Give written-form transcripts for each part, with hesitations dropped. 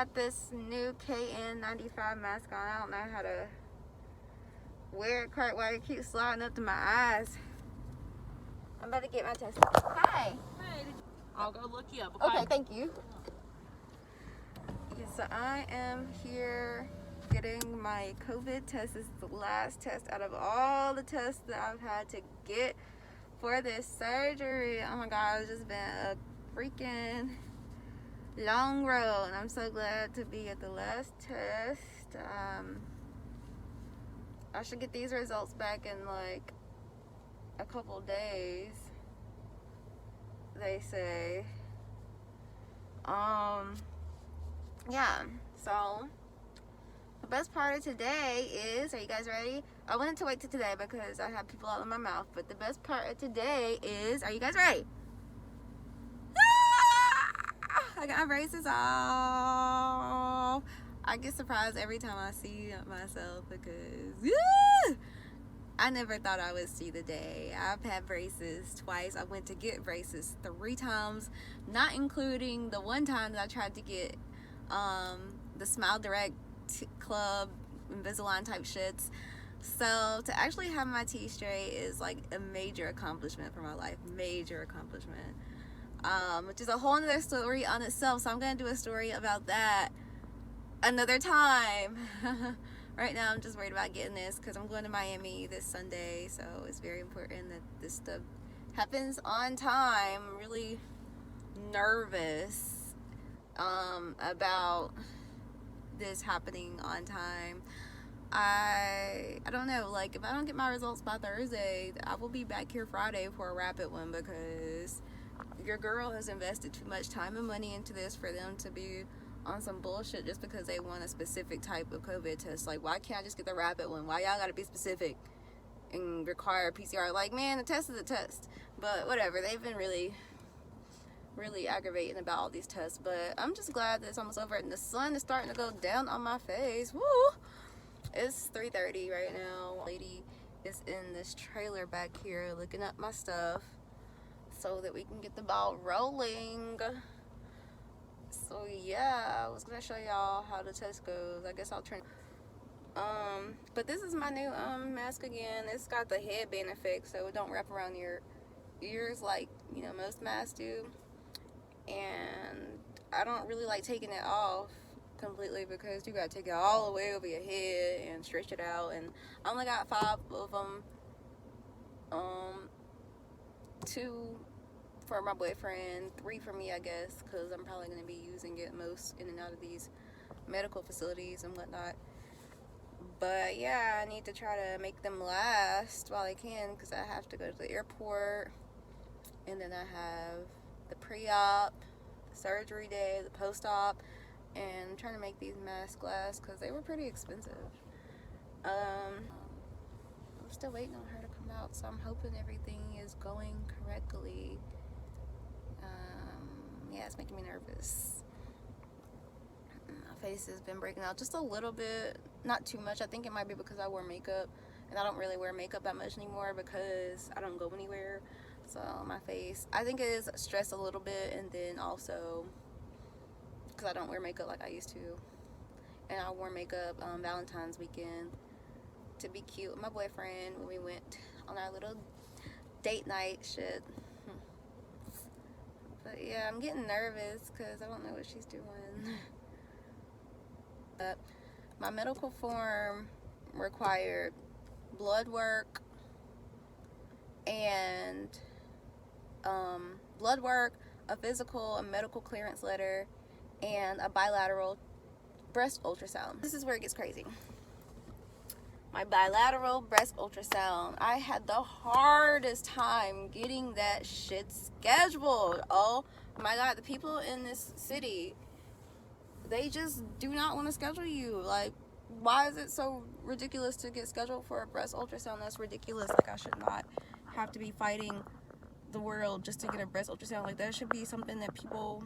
got this new KN95 mask on. I don't know how to wear it quite while it keeps sliding up to my eyes. I'm about to get my test. Hi. Hey, I'll go look you up. Okay, okay, thank you. Okay, so I am here getting my COVID test. This is the last test out of all the tests that I've had to get for this surgery. Oh my God, it's just been a freaking long road, and I'm so glad to be at the last test. I should get these results back in like a couple days, they say. Yeah, so the best part of today is, are you guys ready? I wanted to wait till today because I have people out of my mouth, but the best part of today is, are you guys ready? I got my braces off. I get surprised every time I see myself because I never thought I would see the day. I've had braces twice. I went to get braces 3 times, not including the one time that I tried to get the Smile Direct Club Invisalign type shits. So to actually have my teeth straight is like a major accomplishment for my life. Major accomplishment. Which is a whole other story on itself. So I'm going to do a story about that another time. Right now I'm just worried about getting this because I'm going to Miami this Sunday, so it's very important that this stuff happens on time. I'm really nervous about this happening on time. I don't know, like if I don't get my results by Thursday, I will be back here Friday for a rapid one because your girl has invested too much time and money into this for them to be on some bullshit just because they want a specific type of COVID test. Like, why can't I just get the rapid one? Why y'all gotta be specific and require PCR? Like, man, the test is a test. But whatever, they've been really aggravating about all these tests. But I'm just glad that it's almost over and the sun is starting to go down on my face. Woo! It's 3:30 right now. Lady is in this trailer back here looking up my stuff so that we can get the ball rolling. So yeah, I was gonna show y'all how the test goes. I guess I'll turn. But this is my new mask again. It's got the headband effect, so it don't wrap around your ears like, you know, most masks do. And I don't really like taking it off completely because you gotta take it all the way over your head and stretch it out. And I only got 5 of them. 2 for my boyfriend, 3 for me, I guess, because I'm probably going to be using it most in and out of these medical facilities and whatnot. But yeah, I need to try to make them last while I can because I have to go to the airport, and then I have the pre-op, the surgery day, the post-op, and I'm trying to make these masks last because they were pretty expensive. I'm still waiting on her to come out, so I'm hoping everything is going correctly. Yeah, it's making me nervous. My face has been breaking out just a little bit, not too much. I think it might be because I wear makeup, and I don't really wear makeup that much anymore because I don't go anywhere. So my face, I think it is stressed a little bit, and then also because I don't wear makeup like I used to. And I wore makeup Valentine's weekend to be cute with my boyfriend when we went on our little date night shit. But yeah, I'm getting nervous because I don't know what she's doing. But my medical form required blood work and a physical, a medical clearance letter, and a bilateral breast ultrasound. This is where it gets crazy. My bilateral breast ultrasound, I had the hardest time getting that shit scheduled. Oh my God, the people in this city, they just do not want to schedule you. Like, why is it so ridiculous to get scheduled for a breast ultrasound? That's ridiculous. Like, I should not have to be fighting the world just to get a breast ultrasound. Like, that should be something that people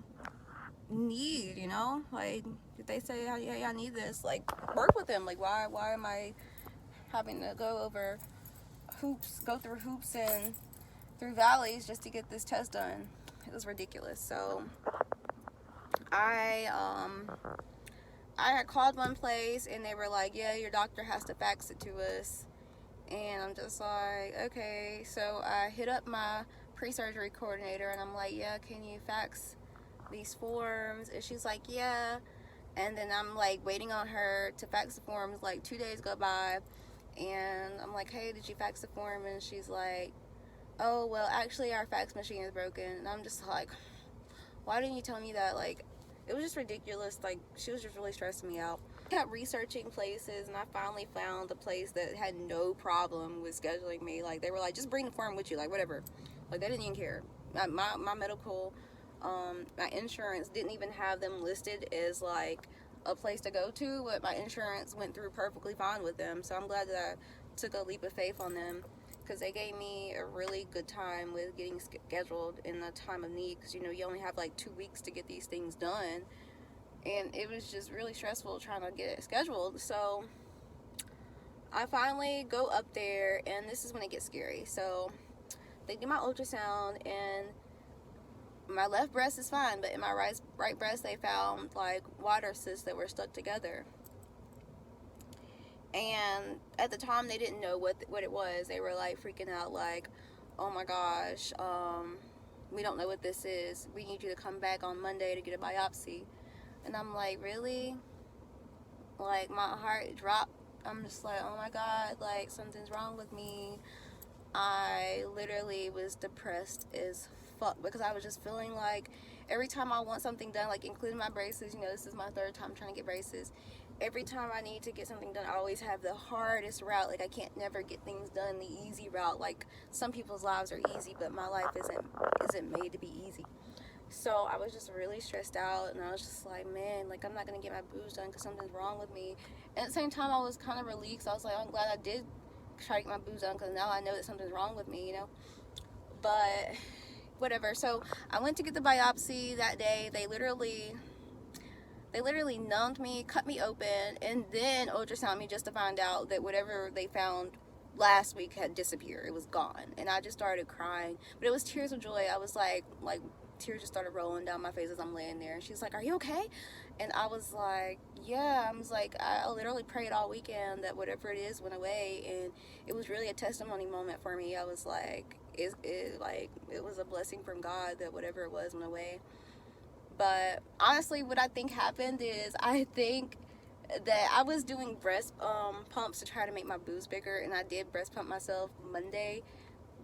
need, you know? Like, if they say, yeah, I need this, like, work with them. Like, why am I having to go through hoops and through valleys just to get this test done? It was ridiculous. So I I had called one place and they were like, yeah, your doctor has to fax it to us. And I'm just like, okay. So I hit up my pre-surgery coordinator and I'm like, yeah, can you fax these forms? And she's like, yeah. And then I'm like waiting on her to fax the forms. Like 2 days go by and I'm like, hey, did you fax the form? And she's like, oh, well, actually our fax machine is broken. And I'm just like, why didn't you tell me that? Like, it was just ridiculous. Like, she was just really stressing me out. I kept researching places and I finally found a place that had no problem with scheduling me. Like, they were like, just bring the form with you, like whatever. Like, they didn't even care. My medical, my insurance didn't even have them listed as like a place to go to, but my insurance went through perfectly fine with them. So I'm glad that I took a leap of faith on them, because they gave me a really good time with getting scheduled in the time of need, because you know you only have like 2 weeks to get these things done, and it was just really stressful trying to get it scheduled. So I finally go up there, and this is when it gets scary. So they do my ultrasound and my left breast is fine, but in my right breast they found like water cysts that were stuck together. And at the time they didn't know what it was. They were like freaking out, like, oh my gosh, we don't know what this is, we need you to come back on Monday to get a biopsy. And I'm like, really? Like, my heart dropped. I'm just like, oh my god, like something's wrong with me. I literally was depressed as fuck, because I was just feeling like every time I want something done, like including my braces, you know, this is my 3rd time trying to get braces. Every time I need to get something done, I always have the hardest route. Like, I can't never get things done the easy route. Like, some people's lives are easy, but my life isn't made to be easy. So I was just really stressed out, and I was just like, man, like, I'm not gonna get my boobs done because something's wrong with me. And at the same time, I was kind of relieved, so I was like, I'm glad I did try to get my boobs done, because now I know that something's wrong with me, you know. But whatever. So I went to get the biopsy that day. They literally numbed me, cut me open, and then ultrasound me just to find out that whatever they found last week had disappeared. It was gone. And I just started crying. But it was tears of joy. I was like tears just started rolling down my face as I'm laying there. And she's like, are you okay? And I was like, yeah. I was like, I literally prayed all weekend that whatever it is went away. And it was really a testimony moment for me. I was like, it was a blessing from God that whatever it was went away. But honestly, what I think happened is, I think that I was doing breast pumps to try to make my boobs bigger, and I did breast pump myself Monday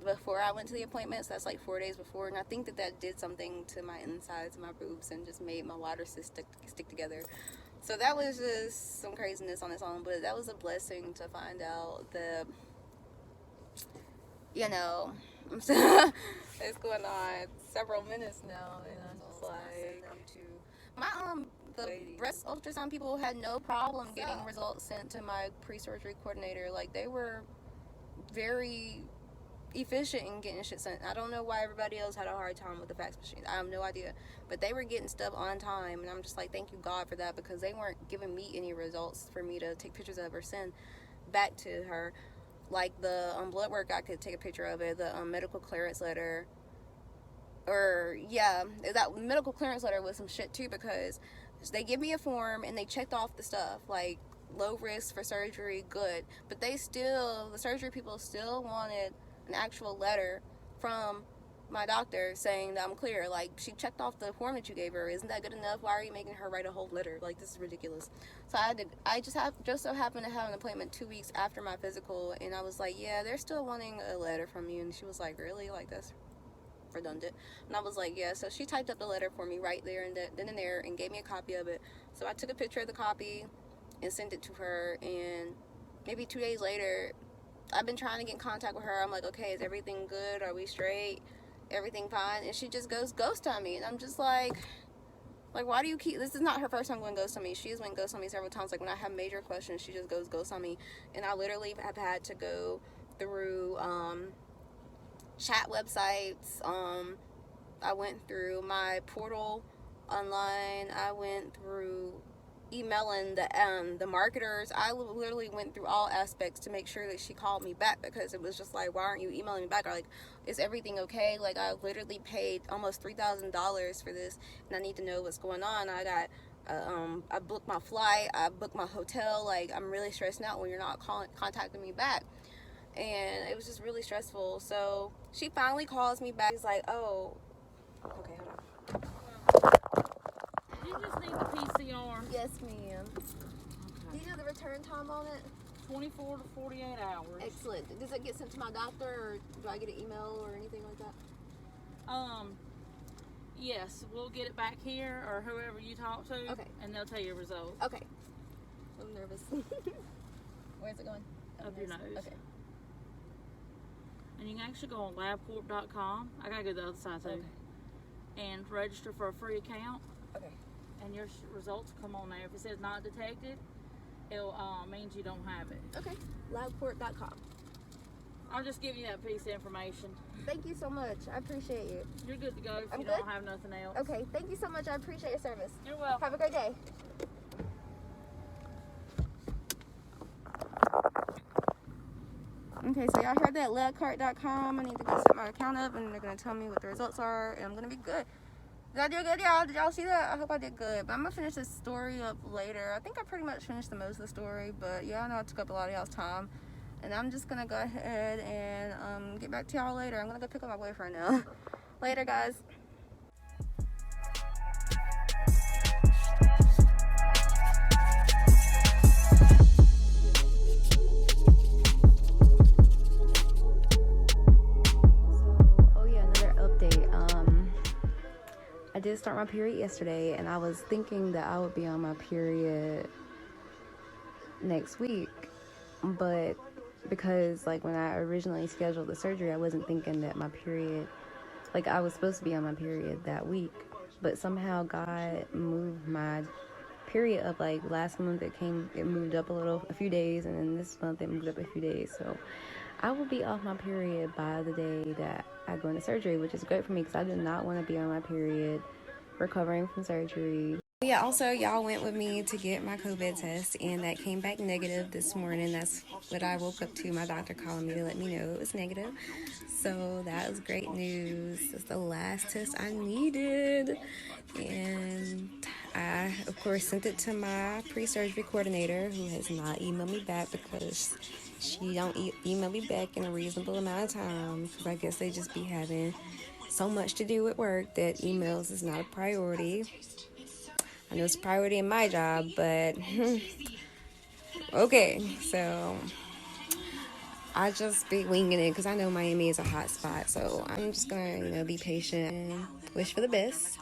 before I went to the appointment, so that's like 4 days before, and I think that did something to my insides of my boobs and just made my water cysts stick together. So that was just some craziness on its own, but that was a blessing to find out that, you know, it's going on several minutes now, and I'm just like, my the breast ultrasound people had no problem getting results sent to my pre-surgery coordinator. Like, they were very efficient in getting shit sent. I don't know why everybody else had a hard time with the fax machine. I have no idea, but they were getting stuff on time, and I'm just like, thank you God for that, because they weren't giving me any results for me to take pictures of or send back to her. Like, the blood work, I could take a picture of it. The medical clearance letter, or yeah, that medical clearance letter was some shit too, because they give me a form and they checked off the stuff like low risk for surgery, good, but the surgery people still wanted an actual letter from my doctor saying that I'm clear. Like, she checked off the form that you gave her. Isn't that good enough? Why are you making her write a whole letter? Like, this is ridiculous. So I just so happened to have an appointment 2 weeks after my physical, and I was like, yeah, they're still wanting a letter from you. And she was like, really? Like, that's redundant. And I was like, yeah. So she typed up the letter for me right there and then and there, and gave me a copy of it. So I took a picture of the copy and sent it to her, and maybe 2 days later, I've been trying to get in contact with her. I'm like, okay, is everything good? Are we straight? Everything fine? And she just goes ghost on me, and I'm just like, why do you keep, this is not her first time going ghost on me. She has went ghost on me several times. Like, when I have major questions, she just goes ghost on me, and I literally have had to go through chat websites. I went through my portal online. I went through emailing the marketers. I literally went through all aspects to make sure that she called me back, because it was just like, why aren't you emailing me back? Or like, is everything okay? Like, I literally paid almost $3,000 for this, and I need to know what's going on. I got I booked my flight, I booked my hotel. Like, I'm really stressing out when you're not contacting me back. And it was just really stressful. So she finally calls me back. She's like, oh, okay, hold on. You just need the PCR. Yes, ma'am. Okay. Do you know the return time on it? 24 to 48 hours. Excellent. Does it get sent to my doctor, or do I get an email or anything like that? Yes, we'll get it back here, or whoever you talk to, Okay. and they'll tell you your results. Okay. I'm nervous. Where's it going? Up your nose. Okay. And you can actually go on labcorp.com. I gotta go to the other side too. Okay. And register for a free account. Okay. And your results come on there. If it says not detected, it means you don't have it. Okay. Labcorp.com. I'll just give you that piece of information. Thank you so much. I appreciate you. You're good to go if I'm you good? don't have nothing else. Okay. Thank you so much. I appreciate your service. You're welcome. Have a great day. Okay, so y'all heard that, labcorp.com. I need to go set my account up, and they're going to tell me what the results are, and I'm going to be good. Did I do good, y'all? Did y'all see that? I hope I did good. But I'm going to finish this story up later. I think I pretty much finished the most of the story, but yeah, I know I took up a lot of y'all's time. And I'm just going to go ahead and get back to y'all later. I'm going to go pick up my boyfriend now. Later, guys. I did start my period yesterday, and I was thinking that I would be on my period next week, but because like when I originally scheduled the surgery, I wasn't thinking that my period, like I was supposed to be on my period that week, but somehow God moved my period up. Like last month it moved up a few days, and then this month it moved up a few days, so I will be off my period by the day that I go into surgery, which is great for me because I did not want to be on my period recovering from surgery. Yeah, also y'all went with me to get my COVID test, and that came back negative this morning. That's what I woke up to, my doctor calling me to let me know it was negative. So that was great news. It's the last test I needed. And I, of course, sent it to my pre-surgery coordinator, who has not emailed me back because she don't email me back in a reasonable amount of time, because I guess they just be having so much to do at work that emails is not a priority. I know it's a priority in my job, but okay, so I just be winging it because I know Miami is a hot spot, so I'm just gonna, be patient and wish for the best.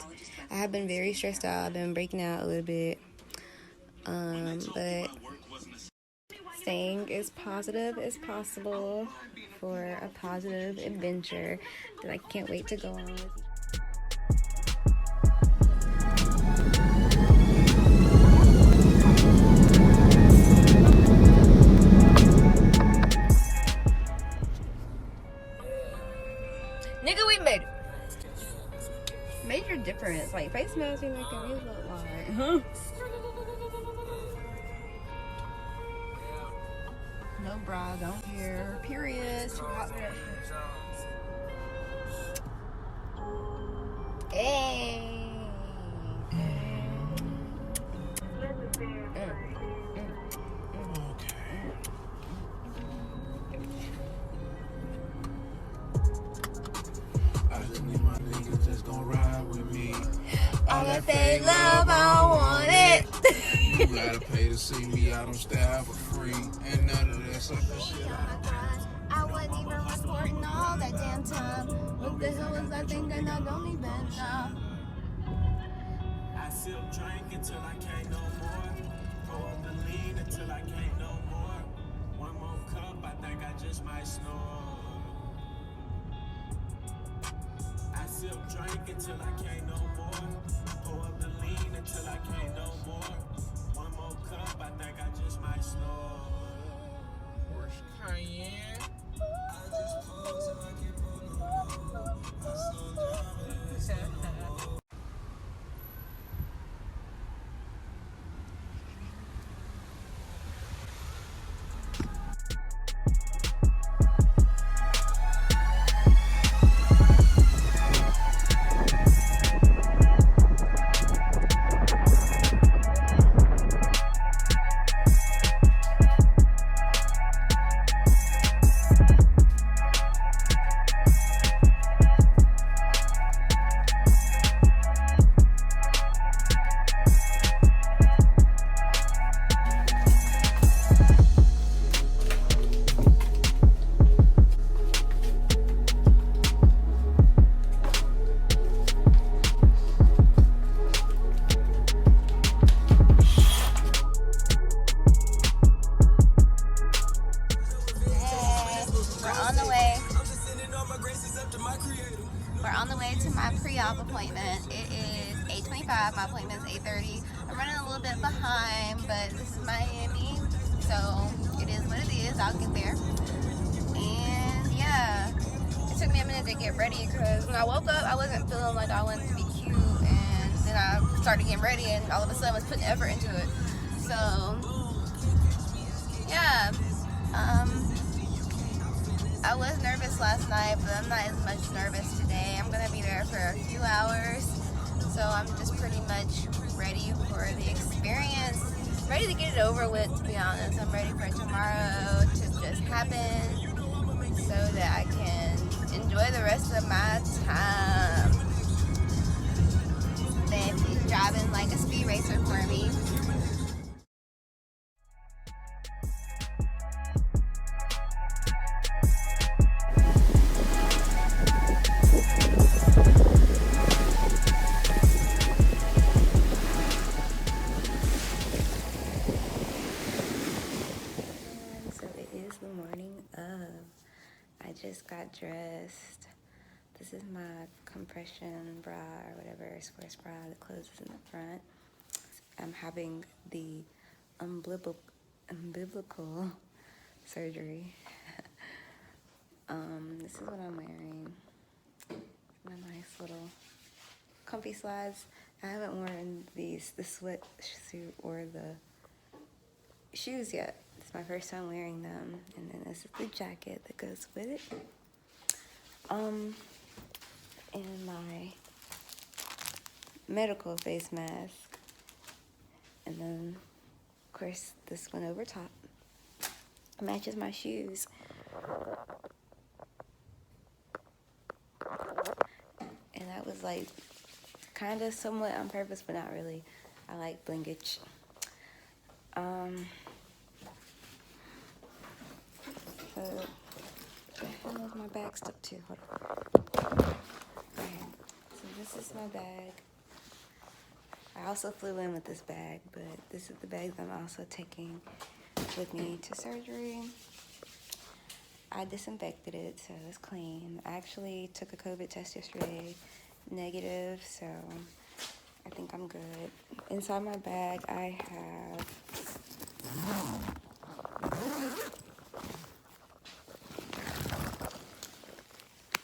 I have been very stressed out. I've been breaking out a little bit, but staying as positive as possible for a positive adventure that I can't wait to go on with. Nigga, we made it. Major difference. Like, face masks are making me look like, no bra, don't care. Periods. Hey. All that they love, I want it. You gotta pay to see me, I don't stay out for free. And none of that stuff is shit. I wasn't even recording all that damn time. What the hell was I thinking? I don't even know. I sip drink until I can't no more. Pour up the lean until I can't no more. One more cup, I think I just might snore. I sip drink until I can't no more. Pour up the lean until I can't no more. One more cup, I think I just might snore. Porsche Cayenne. I just pull till I can't pull no more. I slow down. pre-op appointment. It is 8:25. My appointment is 8:30. I'm running a little bit behind, but this is Miami, so it is what it is. I'll get there. And yeah, it took me a minute to get ready because when I woke up, I wasn't feeling like I wanted to be cute, and then I started getting ready, and all of a sudden I was putting effort into it. So yeah, I was nervous last night, but I'm not as much nervous today. I'm gonna be there for a few hours, so I'm just pretty much ready for the experience, ready to get it over with, to be honest. I'm ready for tomorrow to just happen so that I can enjoy the rest of my time. Baby's driving like a speed racer for me. So it is the morning of. I just got dressed. This is my compression bra or whatever, sports bra that closes in the front. I'm having the umbilical surgery. This is what I'm wearing. My nice little comfy slides. I haven't worn the sweatsuit or the shoes yet. It's my first time wearing them. And then this is the jacket that goes with it. And my medical face mask. And then, of course, this one over top matches my shoes. And that was like kind of somewhat on purpose, but not really. I like blinkage. So the hell is my bag stuck to? Hold on. Okay, so this is my bag. I also flew in with this bag, but this is the bag that I'm also taking with me to surgery. I disinfected it, so it's clean. I actually took a COVID test yesterday, negative, so I think I'm good. Inside my bag, I have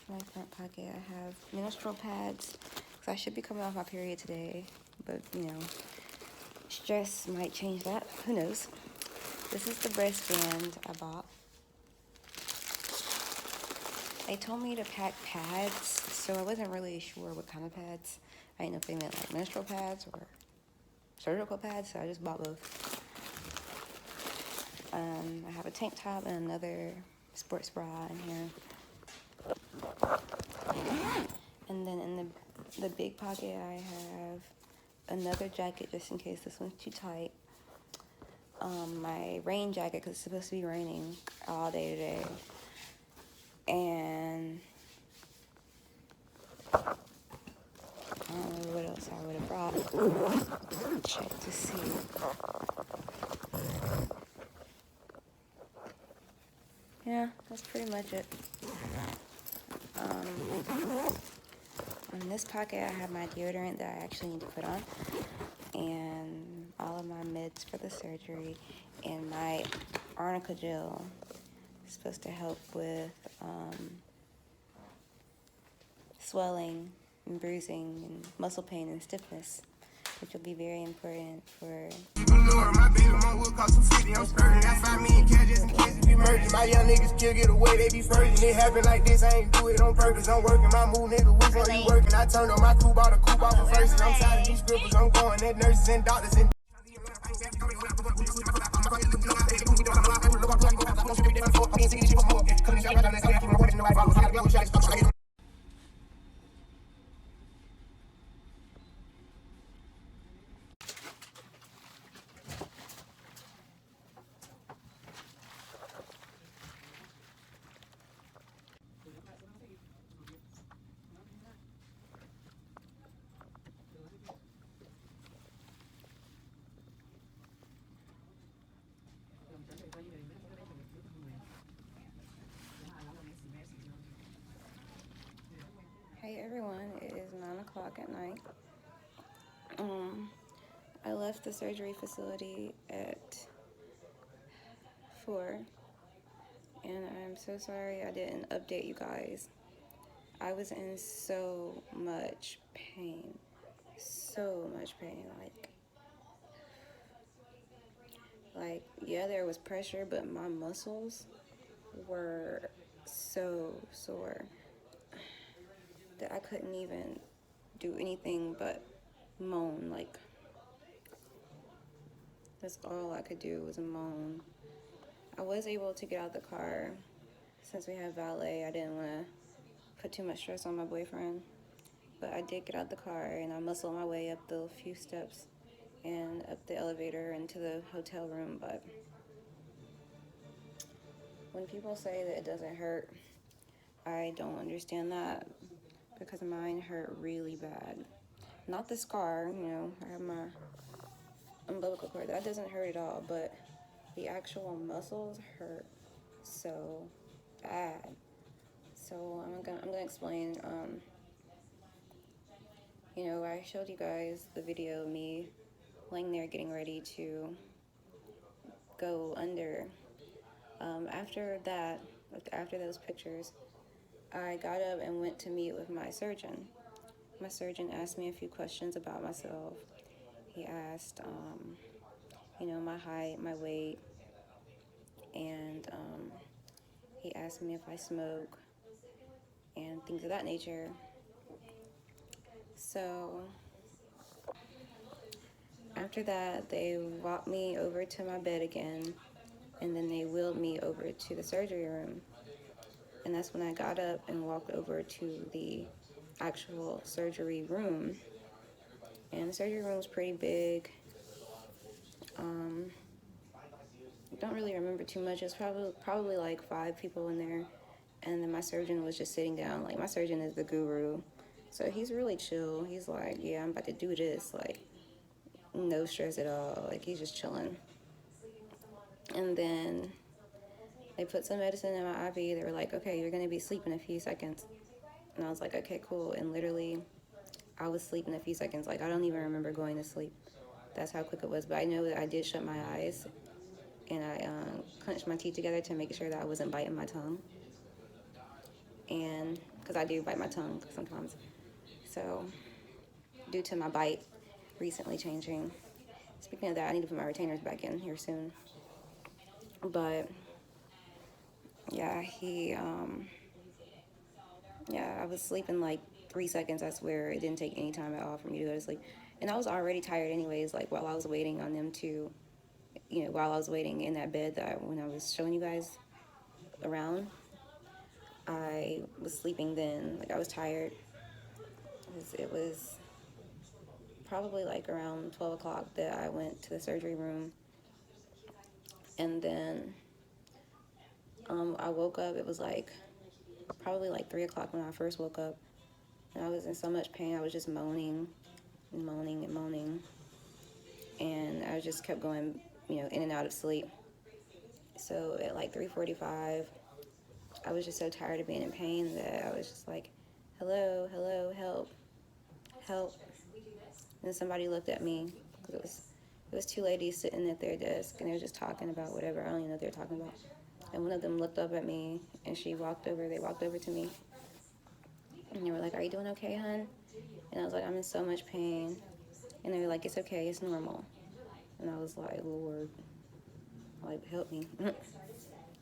my front pocket. I have menstrual pads, because I should be coming off my period today, but you know, stress might change that. Who knows? This is the breast band I bought. They told me to pack pads, so I wasn't really sure what kind of pads. I didn't know if they meant like menstrual pads or surgical pads, so I just bought both. I have a tank top and another sports bra in here. And then in the big pocket, I have another jacket just in case this one's too tight. My rain jacket, because it's supposed to be raining all day today. And I don't know what else I would have brought. Check to see. Yeah, that's pretty much it. In this pocket, I have my deodorant that I actually need to put on, and all of my meds for the surgery, and my arnica gel. It's supposed to help with swelling and bruising and muscle pain and stiffness, which will be very important for. My baby mom will cost 250. I'm spurting. Got 5 million cash just in case if you merging. My young niggas still get away, they be virgin. It happen like this, I ain't do it on purpose. I'm working my move, nigga. Which one you working? I turned on my coupe, bought a coupe off of first. I'm tired of these scribbles. I'm going at nurses and doctors and. o'clock at night. I left the surgery facility at 4, and I'm so sorry I didn't update you guys. I was in so much pain. So much pain. Like, yeah, there was pressure, but my muscles were so sore that I couldn't even do anything but moan. Like, that's all I could do was moan. I was able to get out the car. Since we have valet, I didn't want to put too much stress on my boyfriend. But I did get out the car, and I muscled my way up the few steps and up the elevator into the hotel room. But when people say that it doesn't hurt, I don't understand that, because mine hurt really bad. Not the scar, you know, I have my umbilical cord. That doesn't hurt at all, but the actual muscles hurt so bad. So I'm gonna explain. You know, I showed you guys the video of me laying there getting ready to go under. After those pictures, I got up and went to meet with my surgeon. My surgeon asked me a few questions about myself. He asked, you know, my height, my weight, and he asked me if I smoke and things of that nature. So after that, they walked me over to my bed again, and then they wheeled me over to the surgery room. And that's when I got up and walked over to the actual surgery room. And the surgery room was pretty big. I don't really remember too much. It was probably like 5 people in there. And then my surgeon was just sitting down. Like, my surgeon is the guru. So he's really chill. He's like, yeah, I'm about to do this. Like, no stress at all. Like, he's just chilling. And then they put some medicine in my IV. They were like, okay, you're going to be asleep in a few seconds. And I was like, okay, cool. And literally, I was asleep in a few seconds. Like, I don't even remember going to sleep. That's how quick it was. But I know that I did shut my eyes. And I clenched my teeth together to make sure that I wasn't biting my tongue. And because I do bite my tongue sometimes. So, due to my bite recently changing. Speaking of that, I need to put my retainers back in here soon. But yeah, I was sleeping like 3 seconds, I swear. It didn't take any time at all for me to go to sleep. And I was already tired anyways, like while I was waiting on them to, you know, while I was waiting in that bed when I was showing you guys around, I was sleeping then. Like, I was tired. It was probably like around 12 o'clock that I went to the surgery room. And then I woke up. It was like probably like 3 o'clock when I first woke up. And I was in so much pain. I was just moaning and moaning and moaning. And I just kept going, you know, in and out of sleep. So at like 3:45, I was just so tired of being in pain that I was just like, hello, hello, help, help. And somebody looked at me, because it was 2 ladies sitting at their desk, and they were just talking about whatever. I don't even know what they were talking about. And one of them looked up at me, and they walked over to me. And they were like, are you doing okay, hon? And I was like, I'm in so much pain. And they were like, it's okay, it's normal. And I was like, Lord, like, help me.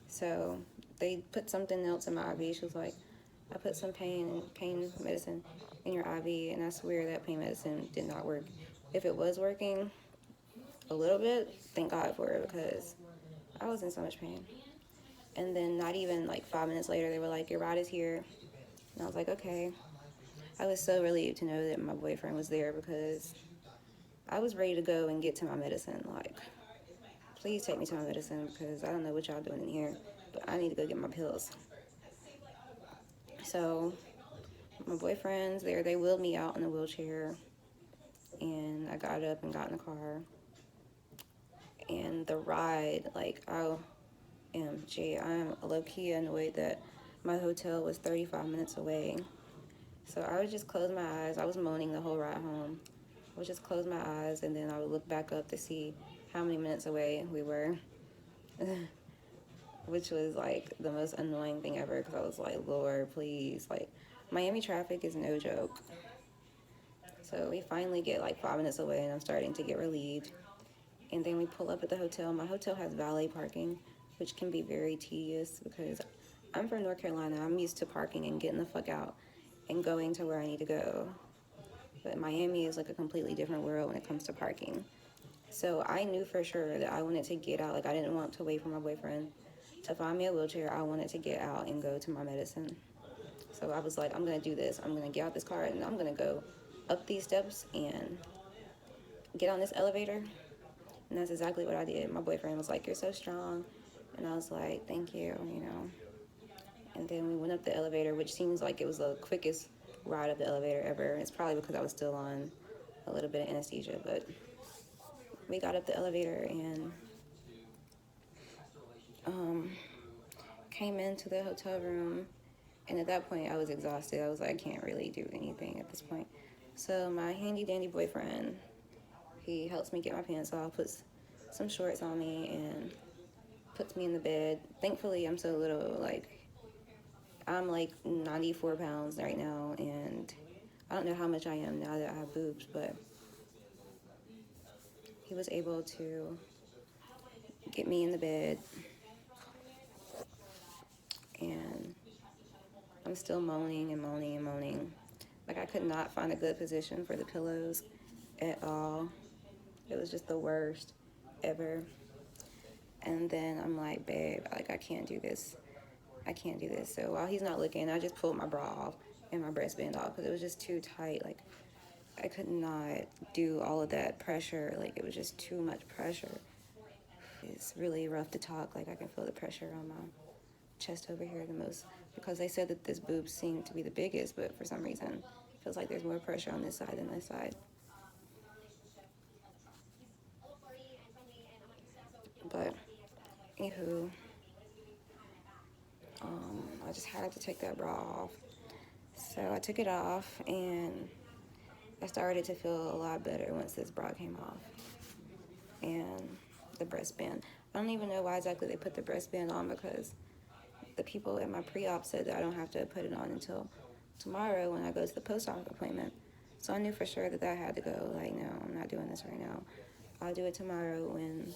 So they put something else in my IV. She was like, I put some pain medicine in your IV, and I swear that pain medicine did not work. If it was working a little bit, thank God for it, because I was in so much pain. And then not even like 5 minutes later, they were like, your ride is here. And I was like, okay. I was so relieved to know that my boyfriend was there, because I was ready to go and get to my medicine. Like, please take me to my medicine, because I don't know what y'all doing in here, but I need to go get my pills. So my boyfriend's there. They wheeled me out in a wheelchair, and I got up and got in the car. And the ride, like, I am low-key annoyed that my hotel was 35 minutes away. So I would just close my eyes. I was moaning the whole ride home. I would just close my eyes, and then I would look back up to see how many minutes away we were, which was like the most annoying thing ever, because I was like, Lord, please. Like, Miami traffic is no joke. So we finally get like 5 minutes away, and I'm starting to get relieved. And then we pull up at the hotel. My hotel has valet parking, which can be very tedious because I'm from North Carolina. I'm used to parking and getting the fuck out and going to where I need to go. But Miami is like a completely different world when it comes to parking. So I knew for sure that I wanted to get out. Like, I didn't want to wait for my boyfriend to find me a wheelchair. I wanted to get out and go to my medicine. So I was like, I'm going to do this. I'm going to get out this car, and I'm going to go up these steps and get on this elevator. And that's exactly what I did. My boyfriend was like, you're so strong. And I was like, thank you, you know. And then we went up the elevator, which seems like it was the quickest ride up the elevator ever. It's probably because I was still on a little bit of anesthesia, but we got up the elevator and came into the hotel room. And at that point, I was exhausted. I was like, I can't really do anything at this point. So my handy dandy boyfriend, he helps me get my pants off, puts some shorts on me, and puts me in the bed. Thankfully, I'm so little, like, I'm like 94 pounds right now, and I don't know how much I am now that I have boobs, but he was able to get me in the bed, and I'm still moaning and moaning and moaning. Like, I could not find a good position for the pillows at all. It was just the worst ever. And then I'm like, babe, like, I can't do this. I can't do this. So while he's not looking, I just pulled my bra off and my breastband off because it was just too tight. Like, I could not do all of that pressure. Like, it was just too much pressure. It's really rough to talk. Like, I can feel the pressure on my chest over here the most because they said that this boob seemed to be the biggest, but for some reason it feels like there's more pressure on this side than this side. But anywho, I just had to take that bra off. So I took it off, and I started to feel a lot better once this bra came off. And the breastband. I don't even know why exactly they put the breastband on, because the people at my pre-op said that I don't have to put it on until tomorrow when I go to the post-op appointment. So I knew for sure that I had to go. Like, no, I'm not doing this right now. I'll do it tomorrow when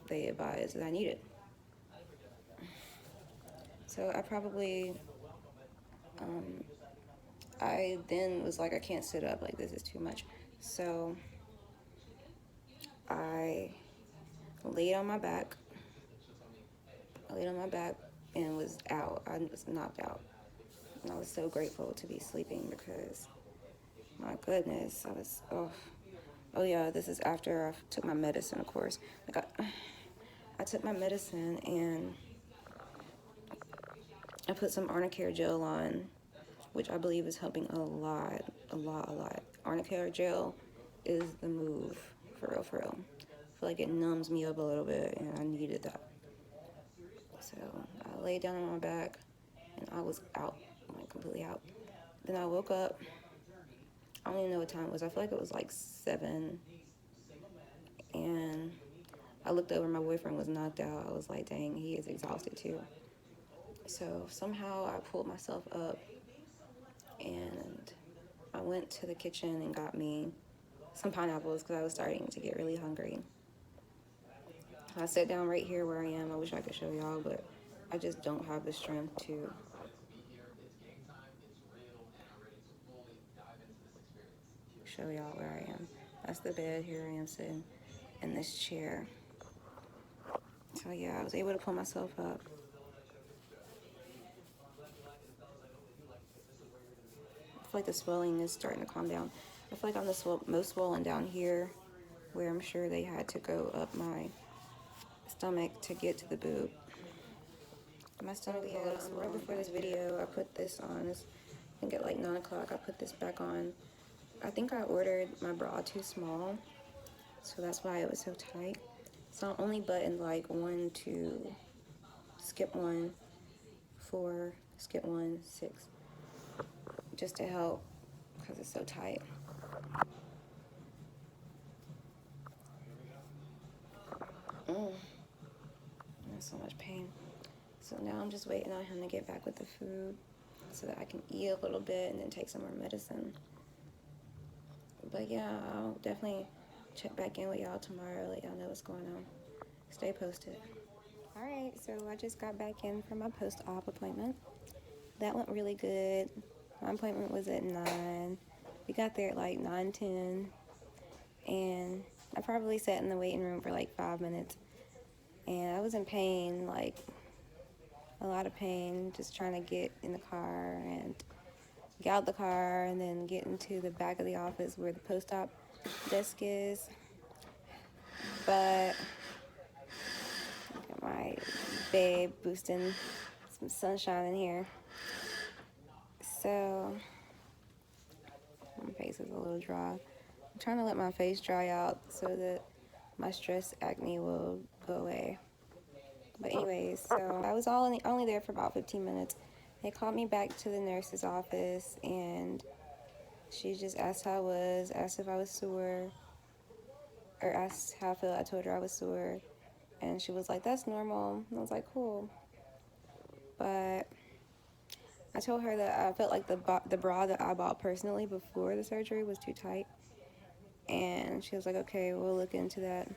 they advise that I need it. So I probably, I then was like, I can't sit up, like, this is too much. So I laid on my back. And was out. I was knocked out. And I was so grateful to be sleeping because, my goodness, I was, oh yeah, this is after I took my medicine, of course. Like, I took my medicine, and I put some Arnicare gel on, which I believe is helping a lot. Arnicare gel is the move, for real. I feel like it numbs me up a little bit, and I needed that. So I laid down on my back, and I was out, like, completely out. Then I woke up. I don't even know what time it was. I feel like it was like 7. And I looked over. My boyfriend was knocked out. I was like, dang, he is exhausted too. So somehow I pulled myself up, and I went to the kitchen and got me some pineapples because I was starting to get really hungry. I sat down right here where I am. I wish I could show y'all, but I just don't have the strength to. Show y'all where I am. That's the bed. Here I am sitting in this chair. So yeah, I was able to pull myself up. I feel like the swelling is starting to calm down. I feel like I'm the most swollen down here, where I'm sure they had to go up my stomach to get to the boob. My stomach is a little swollen. Right before this video, I put this on. I think at like 9 o'clock, I put this back on. I think I ordered my bra too small, so that's why it was so tight. So I only buttoned like 1, 2, skip 1, 4, skip 1, 6, just to help because it's so tight. There's so much pain. So now I'm just waiting on him to get back with the food so that I can eat a little bit and then take some more medicine. But yeah, I'll definitely check back in with y'all tomorrow, let y'all know what's going on. Stay posted. Alright, so I just got back in from my post-op appointment. That went really good. My appointment was at 9. We got there at like 9:10. And I probably sat in the waiting room for like 5 minutes. And I was in pain, like a lot of pain, just trying to get in the car and get out the car and then get into the back of the office where the post-op desk is. But look at my babe boosting some sunshine in here. So my face is a little dry. I'm trying to let my face dry out so that my stress acne will go away. But anyways, so I was only there for about 15 minutes. They called me back to the nurse's office, and she just asked how I was, asked if I was sore, or asked how I felt. I told her I was sore, and she was like, "That's normal." And I was like, "Cool." But I told her that I felt like the bra that I bought personally before the surgery was too tight, and she was like, "Okay, we'll look into that."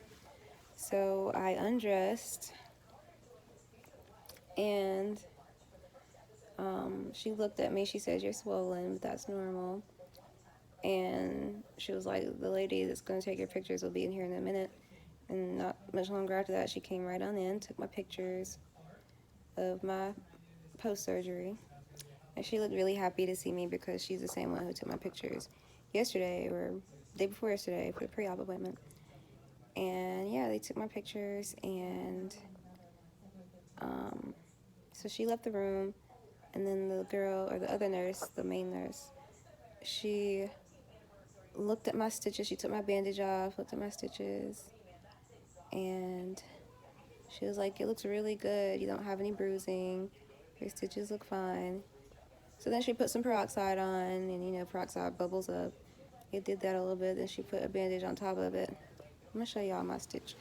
So I undressed, and she looked at me. She said, "You're swollen, but that's normal." And she was like, "The lady that's going to take your pictures will be in here in a minute." And not much longer after that, she came right on in, took my pictures of my post-surgery. And she looked really happy to see me because she's the same one who took my pictures yesterday or day before yesterday for the pre-op appointment. And yeah, they took my pictures, and so she left the room, and then the girl, or the other nurse, the main nurse, she looked at my stitches. She took my bandage off, looked at my stitches, and she was like, "It looks really good. You don't have any bruising. Your stitches look fine." So then she put some peroxide on, and peroxide bubbles up. It did that a little bit, then she put a bandage on top of it. I'm gonna show y'all my stitch.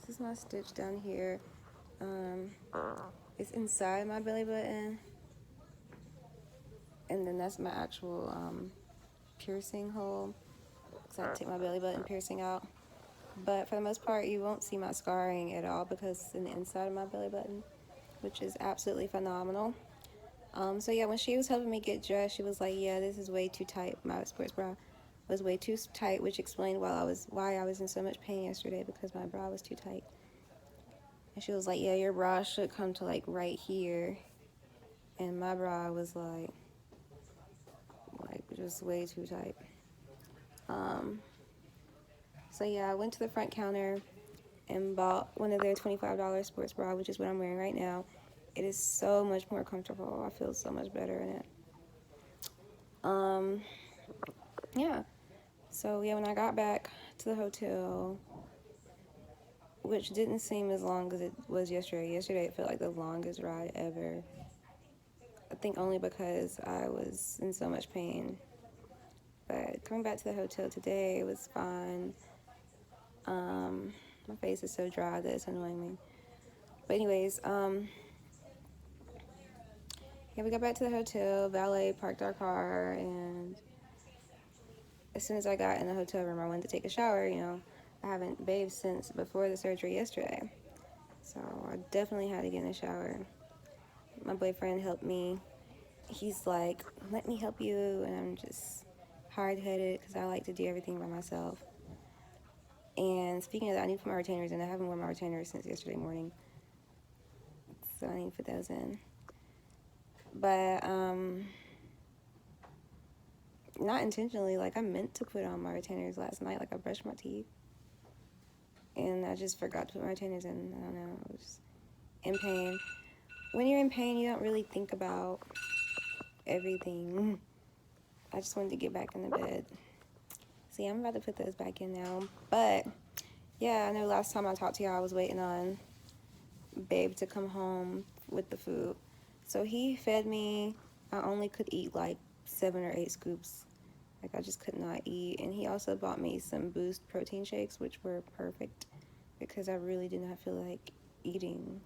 This is my stitch down here. It's inside my belly button, and then that's my actual piercing hole, because I take my belly button piercing out. But for the most part, you won't see my scarring at all because it's in the inside of my belly button, which is absolutely phenomenal. So yeah, when she was helping me get dressed, she was like, "Yeah, this is way too tight. My sports bra was way too tight," which explained why I was in so much pain yesterday, because my bra was too tight. And she was like, "Yeah, your bra should come to like right here," and my bra was like just way too tight. So yeah, I went to the front counter and bought one of their $25 sports bra, which is what I'm wearing right now. It is so much more comfortable. I feel so much better in it. Yeah. So yeah, when I got back to the hotel, which didn't seem as long as it was yesterday. Yesterday it felt like the longest ride ever. I think only because I was in so much pain. But coming back to the hotel today, it was fine. My face is so dry that it's annoying me. But anyways, yeah, we got back to the hotel. Valet parked our car, and as soon as I got in the hotel room, I went to take a shower. I haven't bathed since before the surgery yesterday, so I definitely had to get in the shower. My boyfriend helped me. He's like, "Let me help you," and I'm just hard-headed because I like to do everything by myself. And speaking of that, I need to put my retainers in. I haven't worn my retainers since yesterday morning, so I need to put those in. But not intentionally. Like, I meant to put on my retainers last night. Like, I brushed my teeth, and I just forgot to put my retainers in. I don't know. I was in pain. When you're in pain, you don't really think about everything. I just wanted to get back in the bed. See, I'm about to put those back in now. But yeah, I know last time I talked to y'all, I was waiting on Babe to come home with the food. So he fed me. I only could eat like 7 or 8 scoops. Like, I just could not eat. And he also bought me some Boost protein shakes, which were perfect because I really did not feel like eating.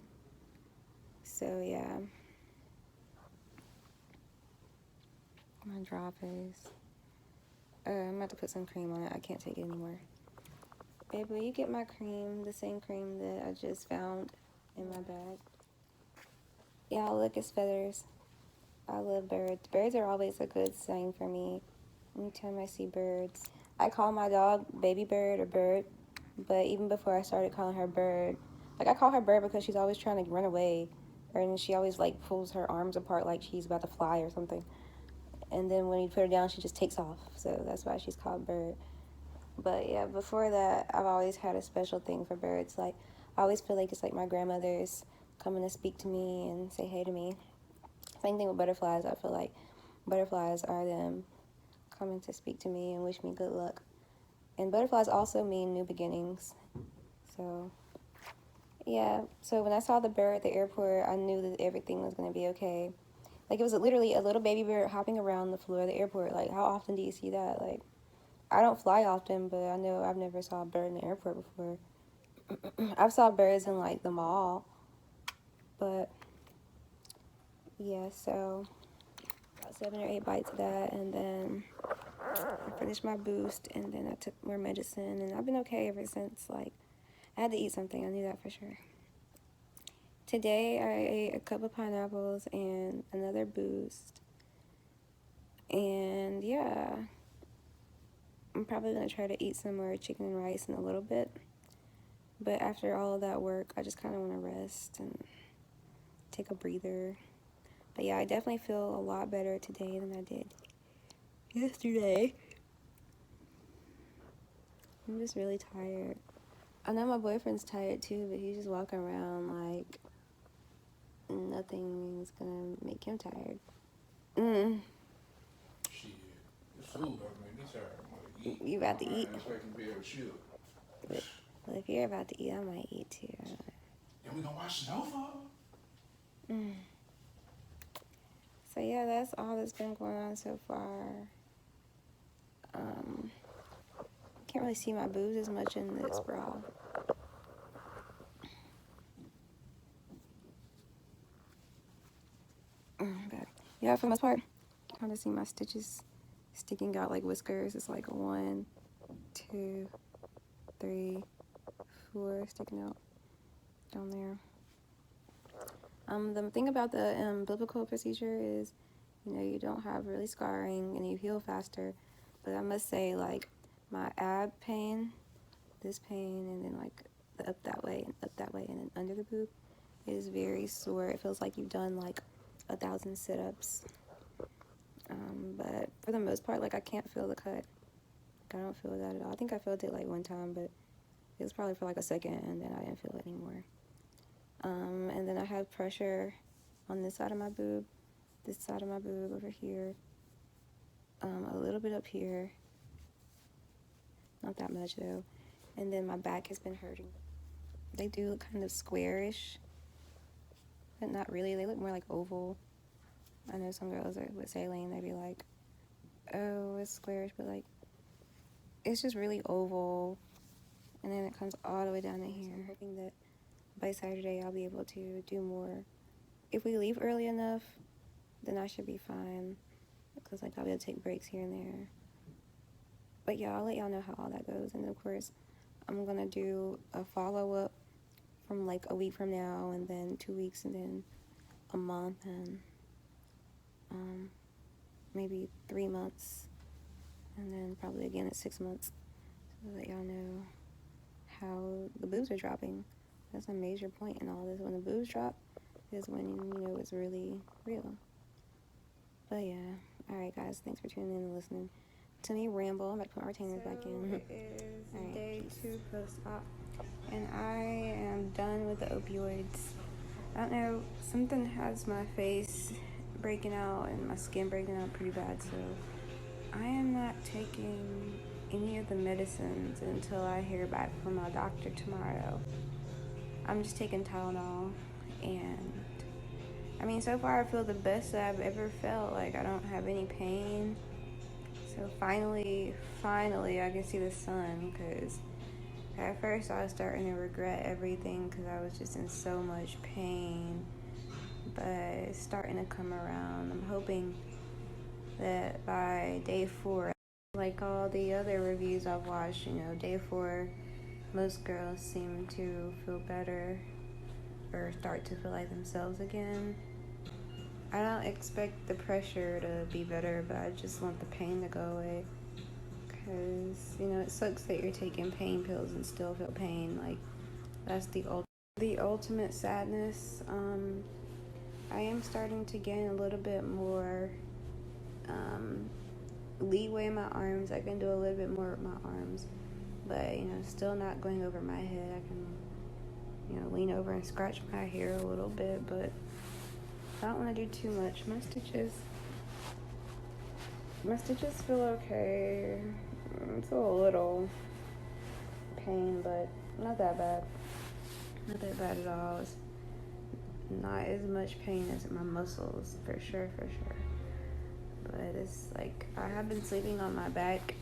So yeah, my dry face. I'm about to put some cream on it. I can't take it anymore. Babe, will you get my cream, the same cream that I just found in my bag? Y'all, look, it's feathers. I love birds. Birds are always a good sign for me. Anytime I see birds. I call my dog Baby Bird or Bird, but even before I started calling her Bird, like, I call her Bird because she's always trying to run away, and she always, like, pulls her arms apart like she's about to fly or something. And then when you put her down, she just takes off. So that's why she's called Bird. But yeah, before that, I've always had a special thing for birds. Like, I always feel like it's like my grandmother's coming to speak to me and say hey to me. Same thing with butterflies. I feel like butterflies are them coming to speak to me and wish me good luck. And butterflies also mean new beginnings. So yeah, so when I saw the bird at the airport, I knew that everything was going to be okay. Like, it was literally a little baby bird hopping around the floor of the airport. Like, how often do you see that? Like, I don't fly often, but I know I've never saw a bird in the airport before. I've saw birds in, like, the mall. But yeah, so about 7 or 8 bites of that, and then I finished my Boost, and then I took more medicine, and I've been okay ever since. Like, I had to eat something. I knew that for sure. Today, I ate a cup of pineapples and another Boost. And yeah, I'm probably going to try to eat some more chicken and rice in a little bit. But after all of that work, I just kind of want to rest and take a breather. But yeah, I definitely feel a lot better today than I did yesterday. I'm just really tired. I know my boyfriend's tired too, but he's just walking around like nothing's gonna make him tired. Shit. It's food, I mean, this hard. I'm gonna eat. You about to eat? I expect to be able to chill. Well, if you're about to eat, I might eat too. And we gonna watch Snowfall? So yeah, that's all that's been going on so far. Can't really see my boobs as much in this bra. But yeah, for the most part, kind of see my stitches sticking out like whiskers. It's like 1, 2, 3, 4 sticking out down there. The thing about the umbilical procedure is, you know, you don't have really scarring and you heal faster. But I must say, like, my ab pain, this pain, and then like the up that way and then under the boob is very sore. It feels like you've done like 1,000 sit-ups. But for the most part, like, I can't feel the cut. Like, I don't feel that at all. I think I felt it like one time, but it was probably for like a second, and then I didn't feel it anymore. And then I have pressure on this side of my boob, this side of my boob over here, a little bit up here, not that much though, and then my back has been hurting. They do look kind of squarish, but not really. They look more like oval. I know some girls with Saline, they'd be like, oh, it's squarish, but like, it's just really oval, and then it comes all the way down to here. I'm hoping that by Saturday I'll be able to do more. If we leave early enough, then I should be fine, because like I'll be able to take breaks here and there. But yeah, I'll let y'all know how all that goes. And of course, I'm gonna do a follow-up from like a week from now, and then 2 weeks, and then a month, and maybe 3 months, and then probably again at 6 months, so that y'all know how the boobs are dropping. That's a major point in all this. When the boobs drop is when you know it's really real. But yeah, alright guys, thanks for tuning in and listening to me ramble. I'm about to put my retainers back in. It is right. Day 2 post-op, and I am done with the opioids. I don't know, something has my face breaking out and my skin breaking out pretty bad, so I am not taking any of the medicines until I hear back from my doctor tomorrow. I'm just taking Tylenol and I mean, so far I feel the best that I've ever felt. Like, I don't have any pain. So finally, I can see the sun, because at first I was starting to regret everything because I was just in so much pain. But it's starting to come around. I'm hoping that by day 4, like all the other reviews I've watched, you know, day 4, most girls seem to feel better or start to feel like themselves again. I don't expect the pressure to be better, but I just want the pain to go away. Because, you know, it sucks that you're taking pain pills and still feel pain. Like, that's the ultimate sadness. I am starting to gain a little bit more leeway in my arms. I can do a little bit more with my arms. But, you know, still not going over my head. I can, you know, lean over and scratch my hair a little bit, but I don't want to do too much. My stitches feel okay. It's a little pain, but not that bad. Not that bad at all. It's not as much pain as my muscles, for sure. But it's like, I have been sleeping on my back.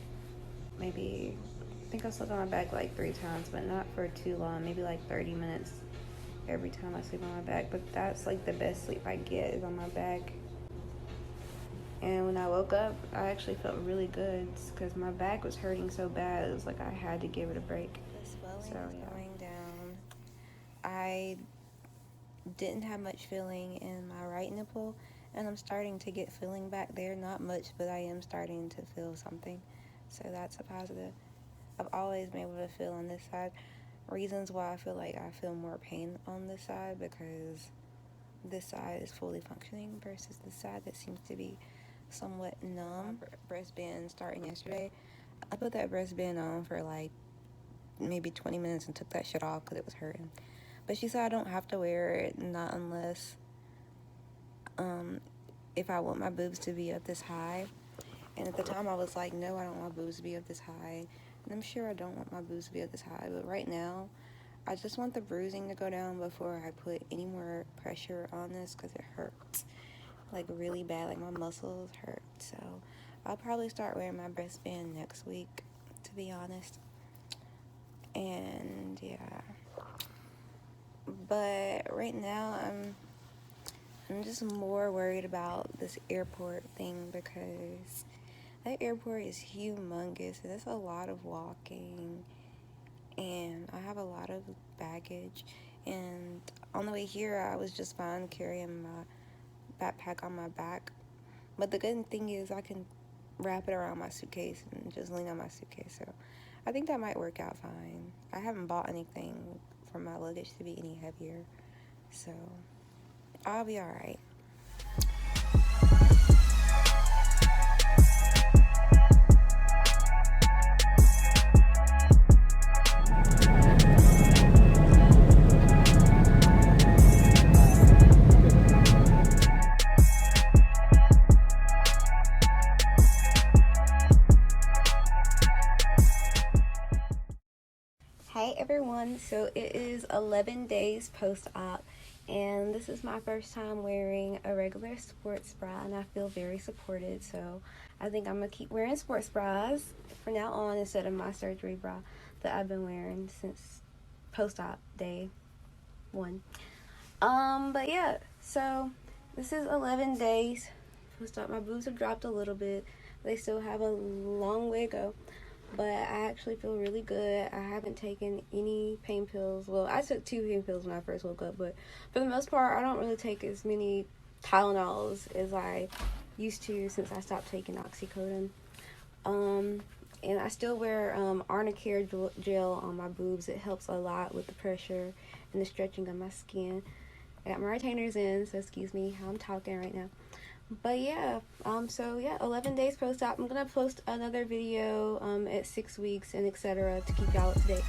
Maybe, I think I slept on my back like 3 times, but not for too long. Maybe like 30 minutes every time I sleep on my back. But that's like the best sleep I get, is on my back. And when I woke up, I actually felt really good because my back was hurting so bad. It was like I had to give it a break. The swelling is going down. I didn't have much feeling in my right nipple, and I'm starting to get feeling back there. Not much, but I am starting to feel something. So that's a positive. I've always been able to feel on this side. Reasons why I feel like I feel more pain on this side, because this side is fully functioning versus this side that seems to be somewhat numb. Breastband starting yesterday. I put that breastband on for like maybe 20 minutes and took that shit off because it was hurting. But she said I don't have to wear it, not unless if I want my boobs to be up this high. And at the time I was like, no, I don't want my boobs to be up this high. And I'm sure I don't want my boobs to be up this high, but right now I just want the bruising to go down before I put any more pressure on this, because it hurts like really bad. Like, my muscles hurt. So I'll probably start wearing my breastband next week, to be honest. And yeah, but right now I'm just more worried about this airport thing, because that airport is humongous and it's a lot of walking, and I have a lot of baggage. And on the way here I was just fine carrying my backpack on my back, but the good thing is I can wrap it around my suitcase and just lean on my suitcase, so I think that might work out fine. I haven't bought anything for my luggage to be any heavier, so I'll be alright. Hey everyone, so it is 11 days post-op, and this is my first time wearing a regular sports bra, and I feel very supported, so I think I'm going to keep wearing sports bras for now on instead of my surgery bra that I've been wearing since post-op day 1. But yeah, so this is 11 days post-op. My boobs have dropped a little bit. They still have a long way to go. But I actually feel really good. I haven't taken any pain pills. Well, I took 2 pain pills when I first woke up, but for the most part, I don't really take as many Tylenols as I used to since I stopped taking oxycodone. And I still wear Arnicare gel on my boobs. It helps a lot with the pressure and the stretching of my skin. I got my retainers in, so excuse me how I'm talking right now. But yeah, so yeah, 11 days post-op. I'm gonna post another video at 6 weeks and etc. to keep y'all up to date.